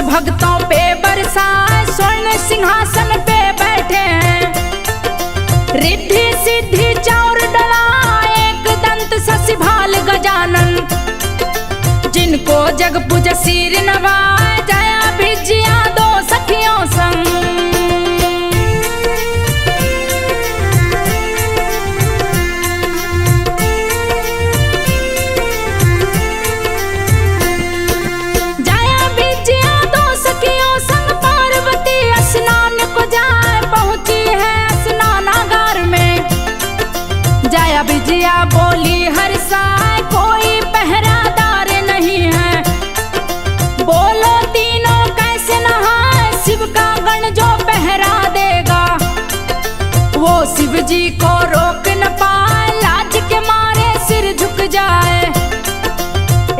भक्तों पे बरसाए, स्वर्ण सिंहासन पे बैठे हैं। रिद्धि सिद्धि चौर डला, एक दंत शशि भाल गजानन, जिनको जग पूज सिर नवाए, जया भिजिया दो सखियों संग। जया भिजिया दो सखियों संग, पार्वती स्नान को जाए, पहुंची है स्नानागार में। जया भिजिया बोली हर्षाए, कोई पहरादार नहीं है। बोलो तीनों कैसे नहाए, शिव का गण जो पहरा देगा, वो शिव जी को रोक न पाए, लाज के मारे सिर झुक जाए।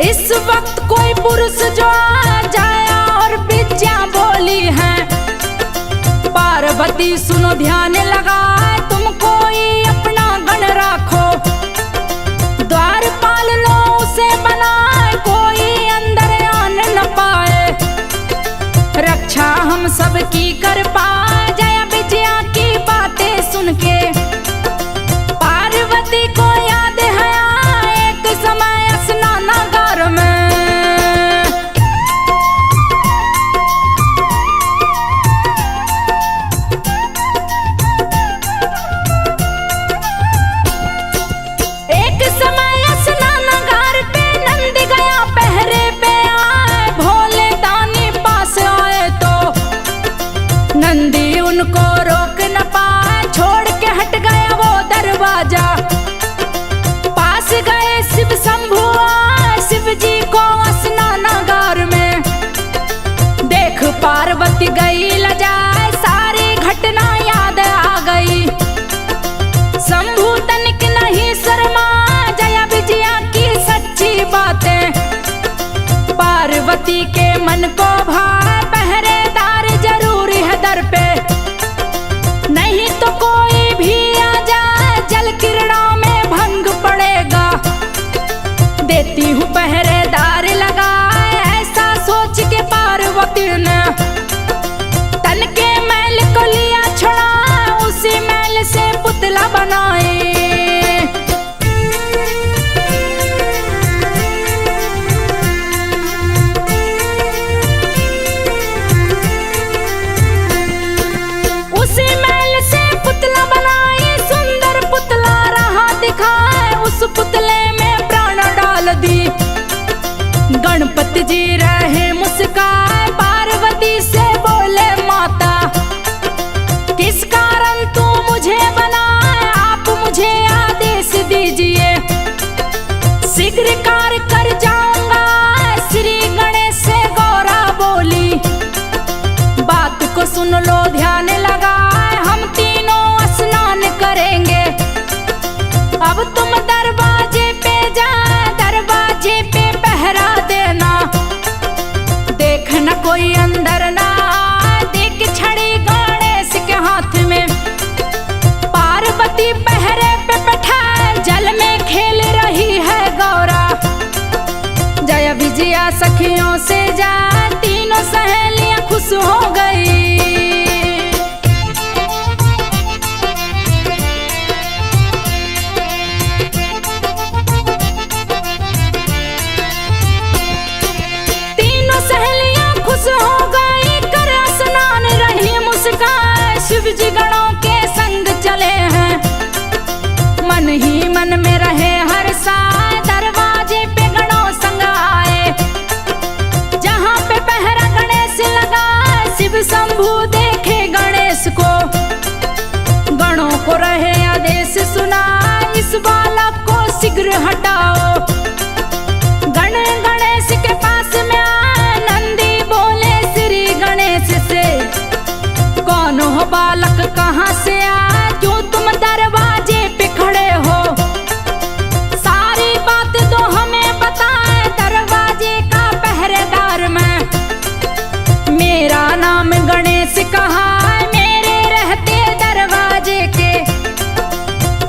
इस वक्त कोई पुरुष जो आ जाए और विद्या बोली है, पार्वती सुनो ध्यान लगाए, तुम कोई अपना गण राखो, द्वारपाल लो उसे बनाए, कोई अंदर आन न पाए, रक्षा हम सब की कर पाए। जया विजया की बातें सुन के पार्वती को याद है एक समय स्नानागार में। एक समय स्नानागार पे नंद गया पहरे पे आए, भोले दानी पास आए तो नंदी उनको रोक न पाए, छोड़ के हट गया वो दरवाजा। पास गए शिव शंभु आए, शिव जी को स्नानागार में, देख पार्वती गई लजाए, सारी घटना याद आ गई। शंभु तनिक नहीं शर्मा, जया विजया की सच्ची बातें पार्वती के मन को भाए, पहरेदार जरूरी है दर पे, नहीं तो कोई भी आ जाए, जल किरणों में भंग पड़ेगा। देती हूँ पहरेदार लगाए, ऐसा सोच के पार्वती ने तन के मैल को लिया छुड़ा, उसी मैल से पुतला बनाए। उसी मैल से पुतला बनाए, सुंदर पुतला रहा दिखाए, उस पुतले में प्राण डाल दी। गणपति जी रहे मुस्काए, पार्वती से बोले माता, किस कारण तू मुझे बनाए, आप मुझे आदेश दीजिए, शीघ्र कार्य कर जाऊंगा। श्री गणेश से गौरा बोली, बात को सुन लो ध्यान लगाए, हम तीनों स्नान करेंगे। अब तुम दरवाजे पे जा, दरवाजे पे पहरा देना, देखना कोई अंदर ना आए, देख छड़ी गणेश के हाथ में, पार्वती पहरे पे बैठाए, जल में खेल रही है गौरा। जया विजया सखियों से जा, तीनों सहेलियां खुश हो गई। तीनों सहेलियां खुश हो गई, कर स्नान रही मुस्काए, शिव जी गणों के संग चले हैं, मन ही मन में रहे हर साए, दरवाजे पे गणों संग आए, जहाँ पे पहरा गणेश लगा, शिव शंभु देखे गणेश को, गणों को रहे आदेश सुना, इस बालक को शीघ्र हटाओ। गण गणेश के पास में आए, नंदी बोले श्री गणेश से, कौन हो बालक कहाँ से आए, क्यों तुम दरवाजे पे खड़े हो, सारी बात तो हमें बताए, दरवाजे का पहरेदार मैं, मेरा नाम गणेश कहा है, मेरे रहते दरवाजे के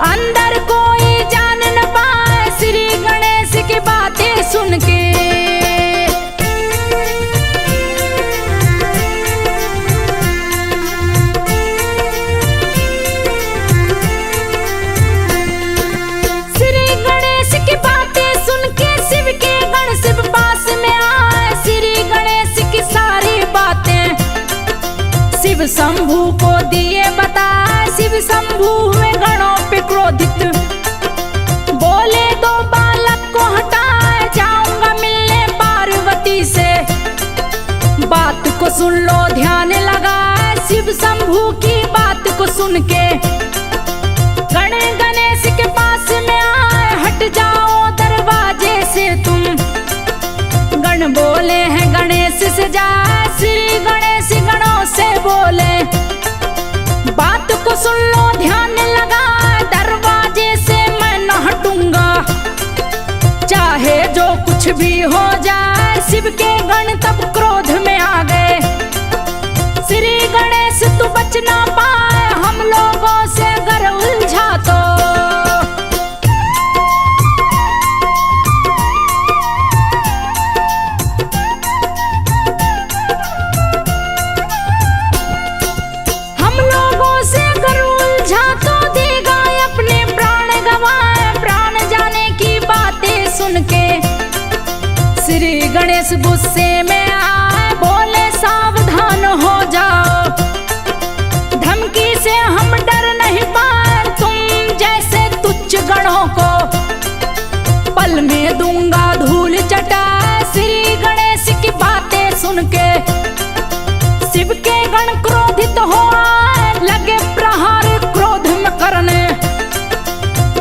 अंदर कोई जान न पाए, श्री गणेश शिव शंभू को दिए बता, शिव शंभू हुए गणों पे क्रोधित। बोले दो बालक को हटाए, जाऊंगा मिलने पार्वती से। बात को सुन लो ध्यान लगाए, शिव शंभू की बात को सुन के गणेश के पास में आए, हट जाओ दरवाजे से तुम। गण बोले हैं गणेश से जाए, श्री गणेश गणों से बोले। बात को सुन लो ध्यान लगा, दरवाजे से मैं न हटूंगा, चाहे जो कुछ भी हो जाए। शिव के गण तब क्रोध में आ गए, श्री गणेश तू बच ना पाए, हम लोगों से गर उलझा तो। हम लोगों से गर उलझा तो, देगा अपने प्राण गंवाए। प्राण जाने की बातें सुन के श्री गणेश गुस्से में आए, बोले सावधान हो जाओ, धमकी से हम डर नहीं पाए। तुम जैसे तुच्छ गणों को पल में दूंगा धूल चटा। श्री गणेश की बातें सुन के शिव के गण क्रोधित हो आए, लगे प्रहार क्रोध में करने,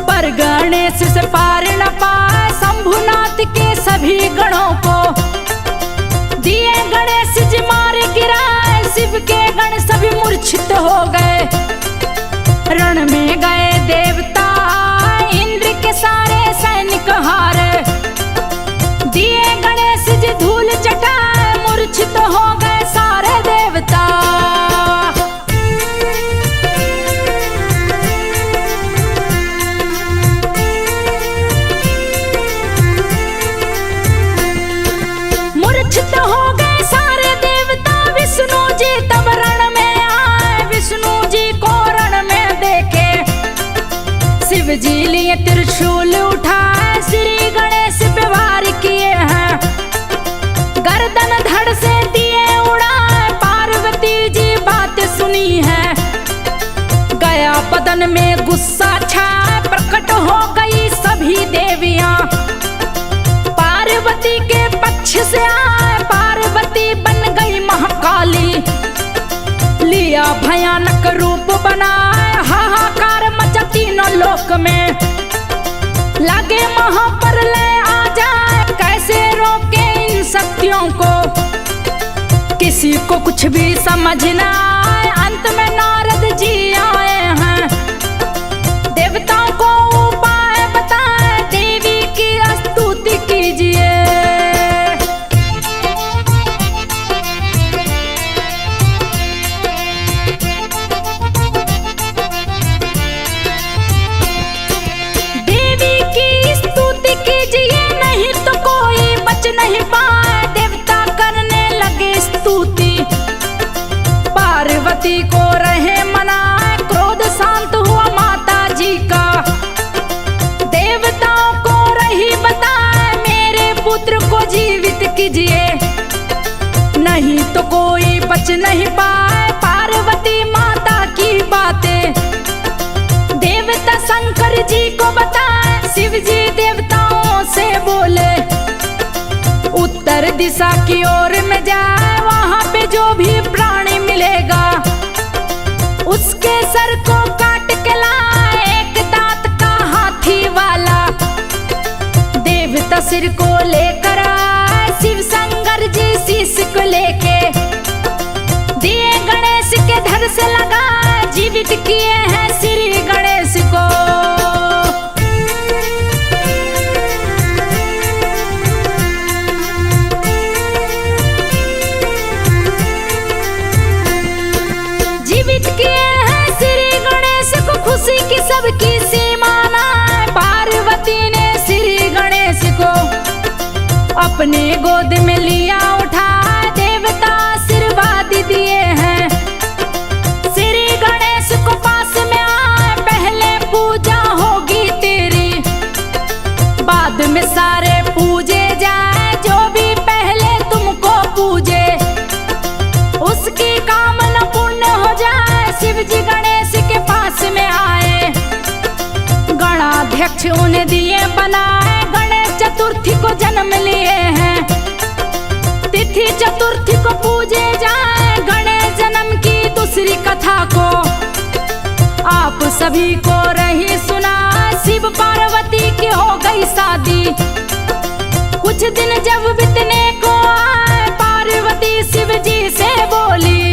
पर गणेश से पार न पाए। शंभुनाथ के सभी गणों को दिए गणेश जी मार गिराए, शिव के गण सभी मूर्छित हो गए। रण में गए देवता, इंद्र के सारे सैनिक हारे, दिए गणेश जी धूल चटाए, मूर्छित हो गए सारे देवता। मूर्छित हो गए सारे देवता, विष्णु जी तब रण में आए। विष्णु जी को रण में देखे, शिव जी लिए त्रिशूल उठाए, श्री गणेश पे वार किए हैं। गर्दन धड़ से दिए उड़ाए, पार्वती जी बात सुनी है। गया बदन में गुस्सा छाए, प्रकट हो गई सभी देवियां। पार्वती के पक्ष से आए, पार्वती बन गई महाकाली। लिया भयानक रूप बनाए, हाहाकार मचा तीनों लोक में। लगे महाप्रलय आ जाए, कैसे रोके इन शक्तियों को। किसी को कुछ भी समझ न आए, अंत में नारद जी आए हैं। देवताओं को उपाय बताए, देवी की स्तुति कीजिए। देवी की स्तुति कीजिए, नहीं तो कोई बच नहीं पाए। देवता करने लगे स्तुति, पार्वती को रहे मनाए। क्रोध शांत हुआ माता जी का, देवताओं को रही बताए, मेरे पुत्र को जीवित कीजिए, नहीं तो कोई बच नहीं पाए। पार्वती माता की बातें देवता शंकर जी को बताए, शिव जी देवताओं से बोले। उत्तर दिशा की ओर में जाए, वहां पे जो भी प्राणी मिलेगा, उसके सर को काट के लाए, एक दांत का हाथी वाला। देवता सिर को लेकर आए, शिव शंकर जी शीश को लेके दिए गणेश के धड़ से लगा, जीवित किए हैं श्री गणेश को। जीवित किए हैं श्री गणेश को, खुशी की सबकी सीमा ना। पार्वती ने श्री गणेश को अपने गोद में लिया उठा, देवता आशीर्वाद दिए हैं। श्री गणेश को पास में आए, पहले पूजा होगी तेरी, बाद में सारे पूजे जाए। जो भी पहले तुमको पूजे, उसकी कामना पूर्ण में आए। गणाध्यक्ष उन्हें दिए बनाए, गणेश चतुर्थी को जन्म लिए हैं। तिथि चतुर्थी को पूजे जाए, गणेश जन्म की दूसरी कथा को आप सभी को रही सुना। शिव पार्वती की हो गई शादी, कुछ दिन जब बीतने को आए, पार्वती शिव जी से बोली,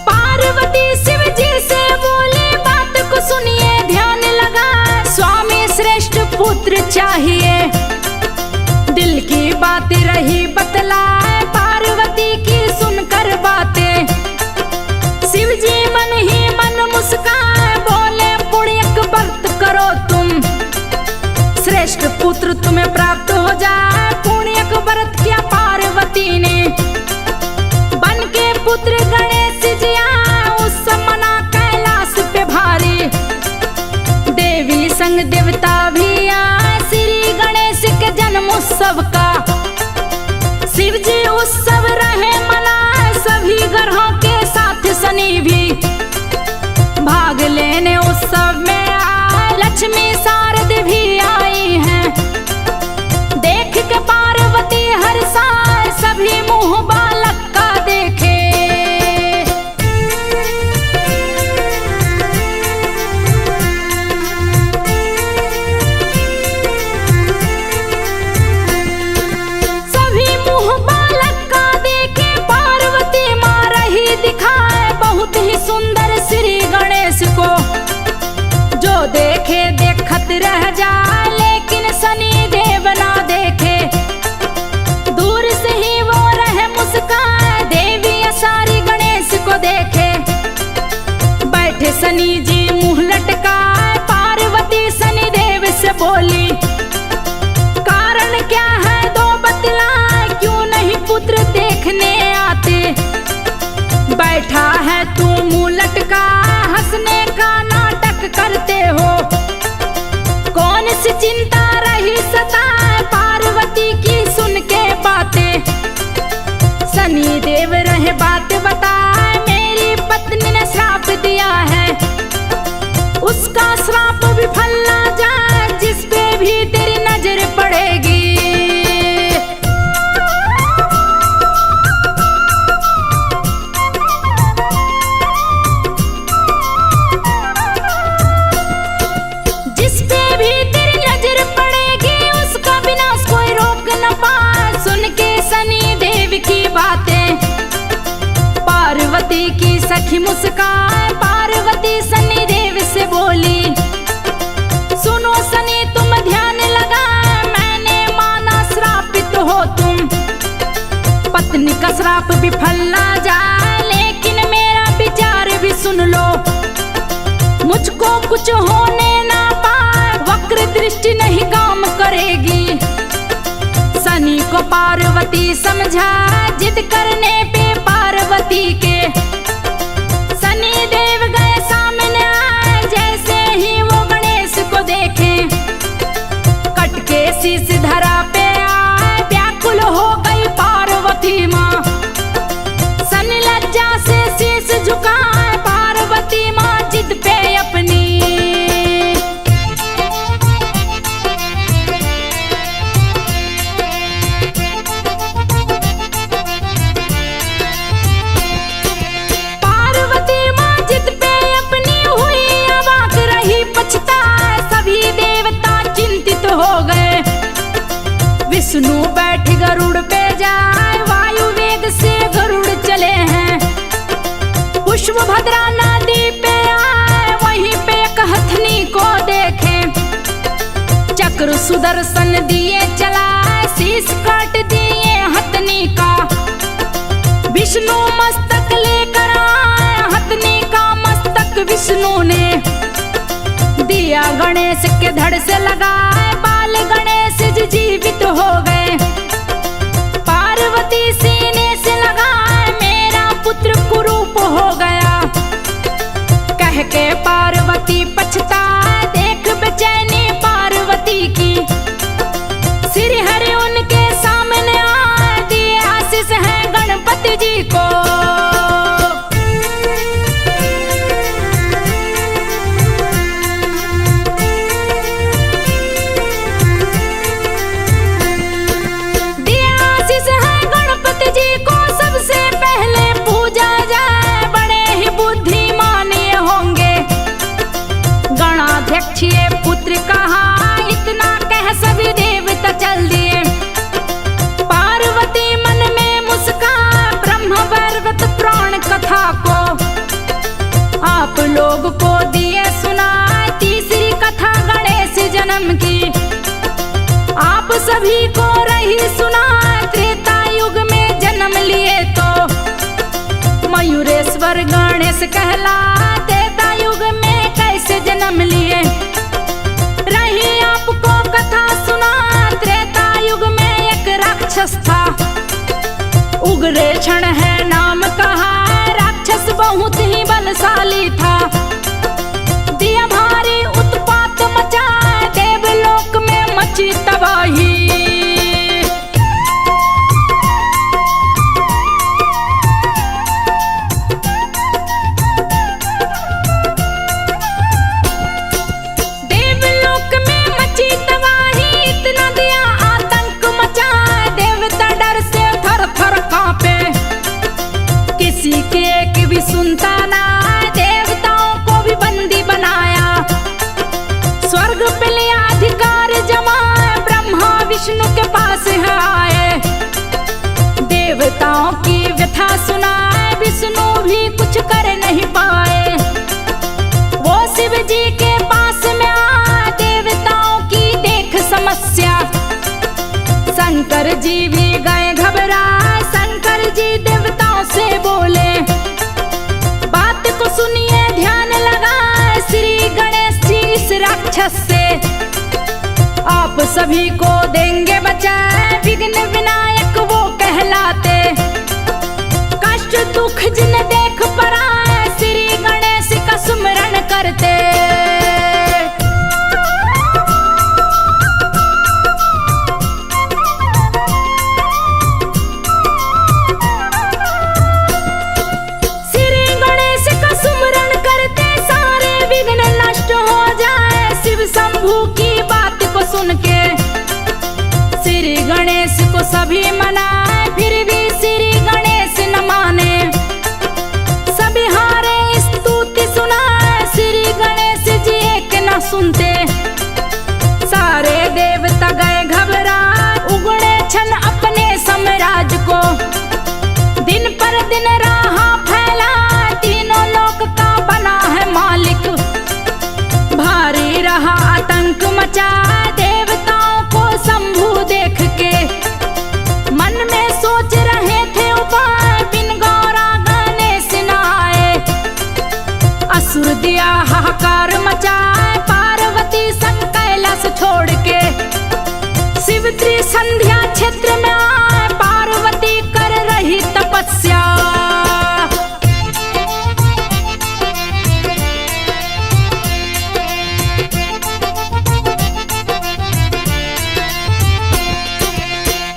पार्वती शिव जी से बोली, बात को सुनिए ध्यान लगा। स्वामी श्रेष्ठ पुत्र चाहिए, दिल की बात रही बतलाए, पार्वती की सुनकर बातें। शिव जी मन ही मन मुस्काए, बोले पुण्यक व्रत करो तुम, श्रेष्ठ पुत्र तुम्हें प्राप्त हो जाए। पुण्यक व्रत किया पार्वती ने, बन के पुत्र गणेश जी आए, उस मना कैलाश पे भारी। देवी संग देवता भी आए, श्री गणेश के जन्म उत्सव का शिव जी उत्सव रहे मनाए। सभी ग्रहों के साथ शनि भी भाग लेने उत्सव में आए। लक्ष्मी शारद भी आई हैं, देख के पार्वती हर्षाए, सभी मुंह बालक का देखे। सुंदर श्री गणेश को जो देखे देखत रह जाए, लेकिन शनि देव ना देखे। दूर से ही वो रहे मुस्काए, देवी सारी गणेश को देखे। बैठे शनि जी मुंह लटकाए, पार्वती शनि देव से बोली, कारण क्या है दो बतलाए, क्यों नहीं पुत्र देखने आते। बैठा है तू मुंह लटका, हंसने का नाटक करते हो, कौन सी चिंता रही सताए, पार्वती की सुन के बातें। शनि देव रहे बात बताए, मेरी पत्नी ने श्राप दिया है, उसका श्राप विफल ना जाए, जिस पे भी तेरी नजर पड़ेगी। पार्वती की सखी मुस्काए, पार्वती शनि देव से बोली, सुनो शनि तुम ध्यान लगाए, मैंने माना श्रापित हो तुम। पत्नी का श्राप विफल ना जाए, लेकिन मेरा विचार भी सुन लो, मुझको कुछ होने ना पाए, वक्र दृष्टि नहीं काम करेगी। शनि को पार्वती समझा, जिद करने पे पार्वती के शनि देव गए सामने आए, जैसे ही वो गणेश को देखे, कट के शीश धरा पे आए, व्याकुल हो गई पार्वती माँ। शनि लज्जा से शीश झुकाए, पार्वती माँ जिद पे अपनी। हो गए विष्णु बैठ गरुड़ पे जाए, वायु वेग से गरुड़ चले हैं। पुष्प भद्रा नदी पे आए, वहीं पे एक हथनी को देखे, चक्र सुदर्शन दिए चलाए, शीश काट दिए हथनी का। विष्णु मस्तक लेकर आए, हथनी का मस्तक विष्णु ने दिया गणेश के धड़ से लगाए, बाल गणेश जी जीवित हो गए। पार्वती सीने से लगाए, मेरा पुत्र कुरूप हो गया, कह के पार्वती पछताए, देख बेचैनी पार्वती की। को। दिया आशीष है गणपति जी को सबसे पहले पूजा जाए, बड़े ही बुद्धिमान ये होंगे गणाध्यक्ष ये पुत्र कहा, इतना कह सभी देवता चल दिए। पार्वती मन में मुस्कान ब्रह्म वैवर्त पुराण कथा को आप लोग को दिए सुना, तीसरी कथा गणेश जन्म की आप सभी को रही सुना। त्रेता युग में जन्म लिए तो मयूरेश्वर गणेश कहलाते, त्रेता युग में कैसे जन्म लिए रही आपको कथा सुना। त्रेता युग में एक राक्षस था उग्रेक्षण है नाम कहा, राक्षस बहुत ही बलशाली था। दिया भारी उत्पात मचा, देवलोक में मची तबाही। देवलोक में मची तबाही, इतना दिया आतंक मचा, देवता डर से थर थर कांपे, किसी के एक भी सुनता ना, देवताओं को भी बंदी बनाया। स्वर्ग पे लिया अधिकार जमा, ब्रह्मा विष्णु के पास है आए, देवताओं की व्यथा सुनाए, विष्णु भी कुछ कर नहीं पाए। वो शिव जी के पास में आए, देवताओं की देख समस्या, शंकर जी भी गए घबराए। शंकर जी देवताओं से बोले, बात को सुनिए ध्यान लगाए, श्री गणेश जी इस राक्षस से आप सभी को देंगे बचाए। विघ्न विनायक वो कहलाते, कष्ट दुख जिन देख पराए, श्री गणेश का सुमिरन करते। श्री गणेश का सुमिरन करते, सारे विघ्न नष्ट हो जाए। शिव शंभू की बात को सुन के श्री गणेश को सभी मनाए, फिर भी श्री गणेश न माने, सभी हारे स्तुति सुनाए, श्री गणेश जी एक न सुनते। सारे देवता गए घबराए, उगड़े छन अपने साम्राज्य को, दिन पर दिन राह फैला, तीनों लोक का बना है मालिक। भारी रहा आतंक मचा, देवताओं को शंभू देख के मन में सोच रहे थे उपाय, बिन गौरा गणेश न आए। असुर दिया हाहाकार मचाए, पार्वती संग कैलाश छोड़ के शिव त्रिसंध्या क्षेत्र में आए, पार्वती कर रही तपस्या।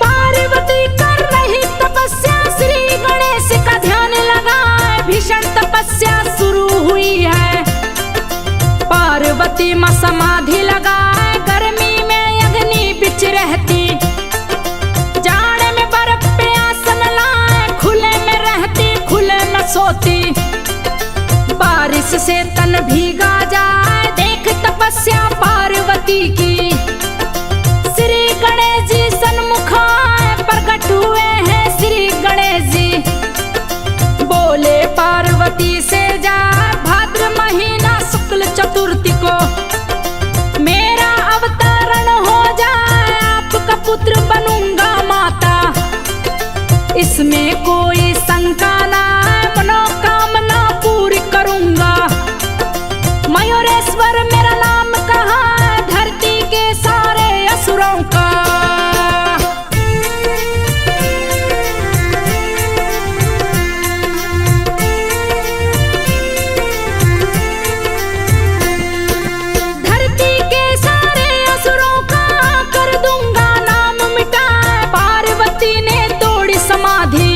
पार्वती कर रही तपस्या, श्री गणेश का ध्यान लगाए, भीषण तपस्या शुरू हुई है। पार्वती मां समाधि लगाए, गर्मी में अग्नि बिच रहती, जाड़े में बर्फ पे आसन लाए, खुले में रहती खुले में सोती। बारिश से तन भीगा जाए, देख तपस्या पार्वती की, श्री गणेश जी सन्मुख आए, प्रकट हुए हैं श्री गणेश जी। बोले पार्वती से जा, भाद्र महीना शुक्ल चतुर्थी को मेरा अवतरण हो जाए, आपका पुत्र बनूंगा माता, इसमें कोई शंका ना, मनोकामना पूरी करूंगा। मयूरेश्वर मेरा नाम कहा, धरती के सारे असुरों का। समाधि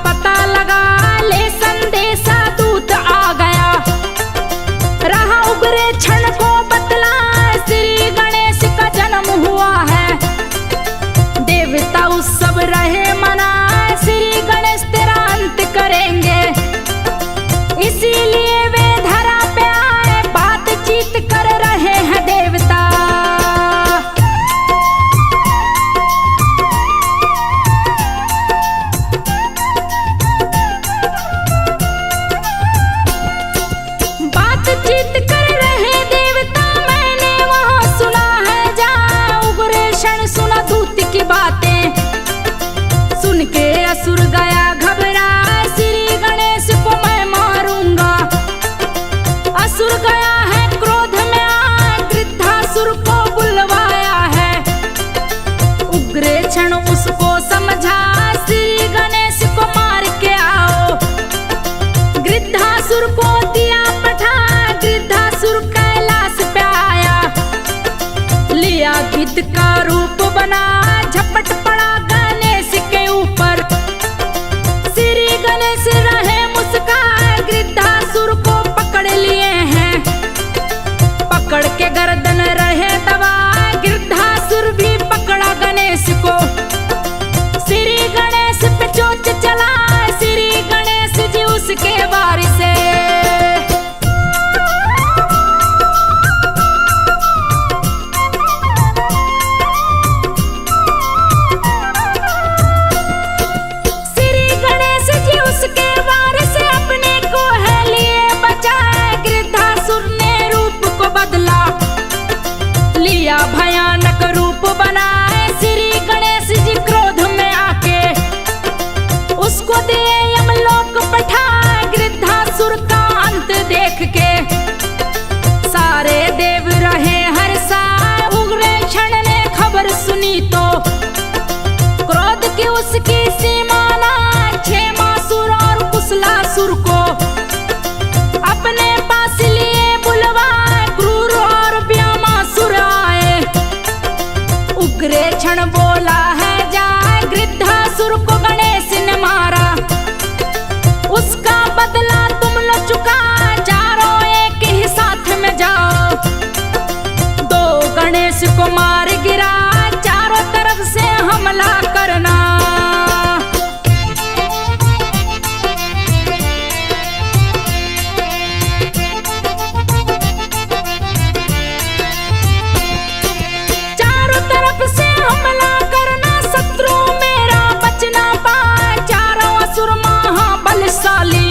पता लगा, ले संदेशा दूत आ गया। रहा उग्रे क्षण को बतला, श्री गणेश का जन्म हुआ है। देवता उत्सव रहे मना, श्री गणेश तेरा अंत करेंगे। इसीलिए वे धरा पे आए, बातचीत कर रहे हैं देवता। बातचीत कर रहे देवता, मैंने वहां सुना है जा। उग्रे क्षण सुना दूत की बातें, सुन के असुर गया घबरा, श्री गणेश को मैं मारूंगा। असुर गया है क्रोध में आ, गृध्रासुर को बुलवाया है। उग्रे क्षण उसको समझा, श्री गणेश को मार के आओ। गृध्रासुर को दिया पठा, गृध्रासुर कैलाश पे आया। लिया गिद्ध का रूप बना, झपट पड़ा गणेश के ऊपर। श्री गणेश रहे मुस्कान, गृध्रासुर को पकड़ लिए हैं। पकड़ के गर्दन रहे दबा, गृध्रासुर भी पकड़ा गणेश को। श्री गणेश पे चोट चला, श्री गणेश जी उसके वारिस है। श्री गणेश जी उसके वारिस अपने को है लिए बचाए। गृध्रासुर ने रूप को बदला, लिया भयानक रूप बनाए। श्री गणेश जी क्रोध में आके उसको दिए यमलोक पठाए। गृध्रासुर का अंत देख के सारे देव रहे हर्षाए। उग्रे क्षण ने खबर सुनी तो क्रोध की उसकी सीमा ना, क्षेमासुर और कुशलासुर को अपने पास लिए बुलवाए। क्रूर और व्योमासुर आए, उग्रे क्षण बोला है जाए। गृध्रासुर को गणेश ने मारा, उसका बदला तुम लो चुका। चारों एक ही साथ में जाओ, दो गणेश को मार गिरा। चारों तरफ से हमला करना। चारों तरफ से हमला करना, शत्रु मेरा बचना पाए। चारों असुर महाबलशाली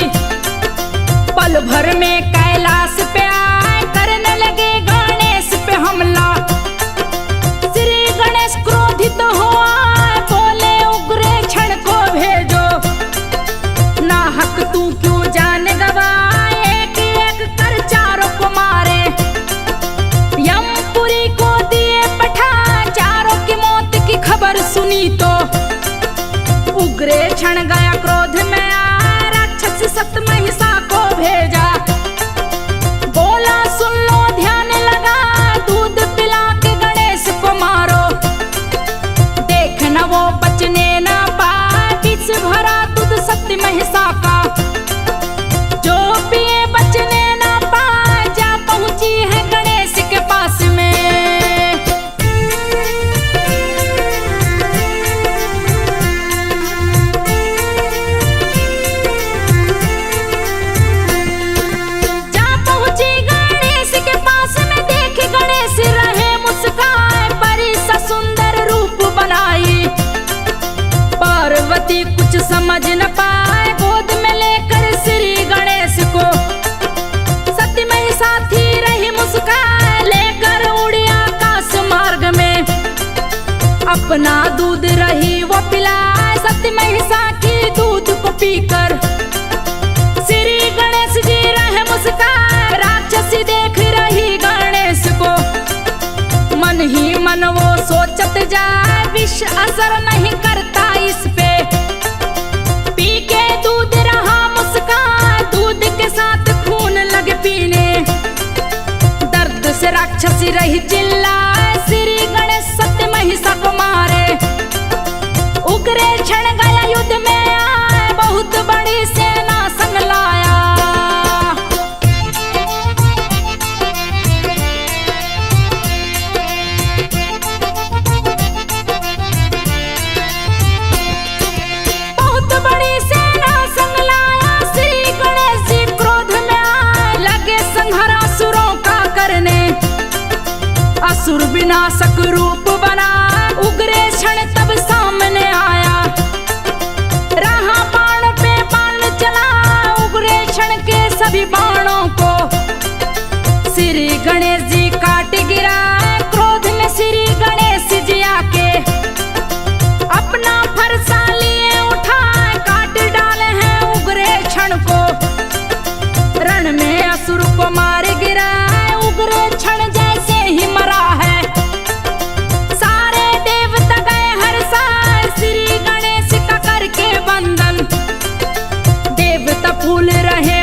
पल भर में कैलाश पे आए, करने लगे गणेश पे हमला। श्री गणेश क्रोधित हुआ, बोले उग्रे क्षण को भेजो। नाहक तू क्यों जान गवाए, एक एक कर चारों को मारे। यमपुरी को दिए पठा, चारों की मौत की खबर सुनी तो उग्रे क्षण गया क्रोध में आ। राक्षस सतमहिषा को भेजा, बोला सुन लो ध्यान लगा। दूध पिला के गणेश को मारो, देखना वो बचने ना पाए। विष भरा दूध सतमहिषा का, जो पिए बचने ना पाए। जा पहुंची है गणेश के पास में। जा पहुंची गणेश के पास में, देख गणेश रहे मुस्काए। परी सा सुंदर रूप बनाई, पार्वती कुछ समझ न पाए। गोद में लेकर श्री गणेश को सतमहिषा थी रही मुस्काए। लेकर उड़ी आकाश मार्ग में, अपना दूध रही वो पिलाए। सतमहिषा की दूध को पीकर श्री गणेश जी रहे मुस्काए। राक्षसी देख रही गणेश को, मन ही मन वो सोचत जाए। विष असर नहीं करता इस पे, पी के दूध रहा मुस्कान। दूध के साथ खून लगे पीने, दर्द से राक्षसी रही चिल्लाए। श्री गणेश सतमहिषा को मारे, उग्रे क्षण गया युद्ध में आए। बहुत असुर विनाशक रूप बना, उग्रे क्षण तब सामने आया। रहा बाण पे बाण चला, उग्रे क्षण के सभी बाणों को श्री गणेश जी काट गिरा। क्रोध में श्री गणेश जी आके अपना फरसा लिए उठा, काट डाले हैं उग्रे क्षण को। रण में असुर को मार गिरा, उग्रे क्षण जैसे ही मरा है। सारे देवता गए हर्षा, श्री गणेश का करके वंदन। देवता फूल रहे